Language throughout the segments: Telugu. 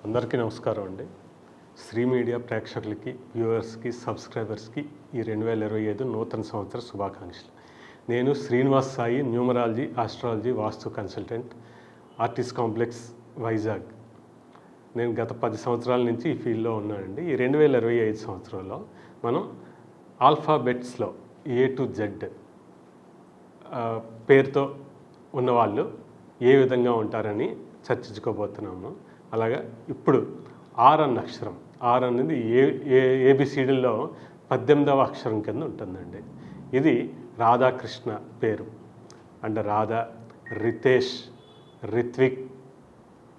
అందరికీ నమస్కారం అండి. శ్రీ మీడియా ప్రేక్షకులకి, వ్యూవర్స్కి, సబ్స్క్రైబర్స్కి ఈ 2025 నూతన సంవత్సర శుభాకాంక్షలు. నేను శ్రీనివాస్ సాయి, న్యూమరాలజీ, ఆస్ట్రాలజీ, వాస్తు కన్సల్టెంట్, ఆర్టిస్ట్ కాంప్లెక్స్, వైజాగ్. నేను గత 10 సంవత్సరాల నుంచి ఈ ఫీల్డ్లో ఉన్నానండి. ఈ 2025 సంవత్సరంలో మనం ఆల్ఫాబెట్స్లో A to Z పేరుతో ఉన్నవాళ్ళు ఏ విధంగా ఉంటారని చర్చించుకోబోతున్నాము. అలాగా ఇప్పుడు ఆర్ అన్న అక్షరం, ఆర్ అనేది ఏబిసిడీలో 18వ అక్షరం కింద ఉంటుందండి. ఇది రాధాకృష్ణ పేరు. అంటే రాధా, రితేష్, రిత్విక్,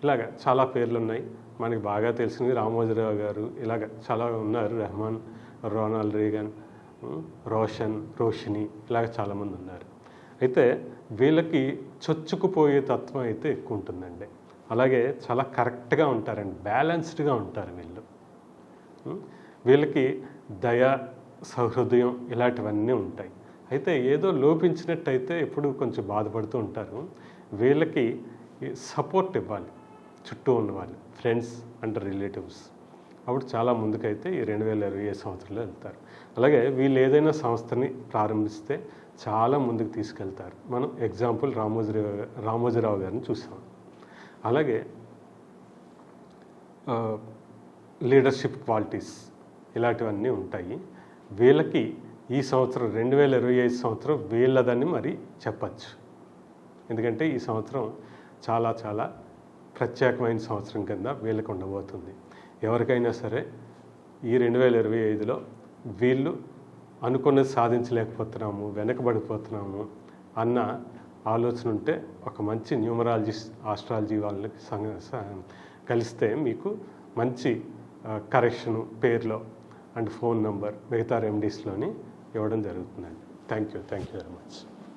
ఇలాగ చాలా పేర్లు ఉన్నాయి. మనకి బాగా తెలిసినవి రామోజీరావు గారు, ఇలాగ చాలా ఉన్నారు. రెహమాన్, రోనాల్డ్ రీగన్, రోషన్, రోషిని, ఇలాగ చాలామంది ఉన్నారు. అయితే వీళ్ళకి చొచ్చుకుపోయే తత్వం అయితే ఎక్కువ ఉంటుందండి. అలాగే చాలా కరెక్ట్గా ఉంటారండి, బ్యాలెన్స్డ్గా ఉంటారు వీళ్ళు. వీళ్ళకి దయ, సహృదయం ఇలాంటివన్నీ ఉంటాయి. అయితే ఏదో లోపించినట్టయితే ఎప్పుడు కొంచెం బాధపడుతూ ఉంటారు. వీళ్ళకి సపోర్ట్ ఇవ్వాలి చుట్టూ ఉన్నవాళ్ళు, ఫ్రెండ్స్ అండ్ రిలేటివ్స్. అప్పుడు చాలా ముందుకైతే ఈ 2025 సంవత్సరంలో వెళ్తారు. అలాగే వీళ్ళు ఏదైనా సంస్థని ప్రారంభిస్తే చాలా ముందుకు తీసుకెళ్తారు. మనం ఎగ్జాంపుల్ రామోజీరావు గారిని చూసాం. అలాగే లీడర్షిప్ క్వాలిటీస్ ఇలాంటివన్నీ ఉంటాయి. వీళ్ళకి ఈ సంవత్సరం 2025 సంవత్సరం వీళ్ళదని మరి చెప్పచ్చు. ఎందుకంటే ఈ సంవత్సరం చాలా చాలా ప్రత్యేకమైన సంవత్సరం కింద వీళ్ళకి ఉండబోతుంది. ఎవరికైనా సరే ఈ 2025లో వీళ్ళు అనుకున్నది సాధించలేకపోతున్నాము, వెనకబడిపోతున్నాము అన్న ఆలోచన ఉంటే ఒక మంచి న్యూమరాలజిస్ట్, ఆస్ట్రాలజీ వాళ్ళకి కలిస్తే మీకు మంచి కరెక్షను పేరులో అండ్ ఫోన్ నెంబర్ మిగతా రెమెడీస్లోని ఇవ్వడం జరుగుతుందండి. Thank you very much.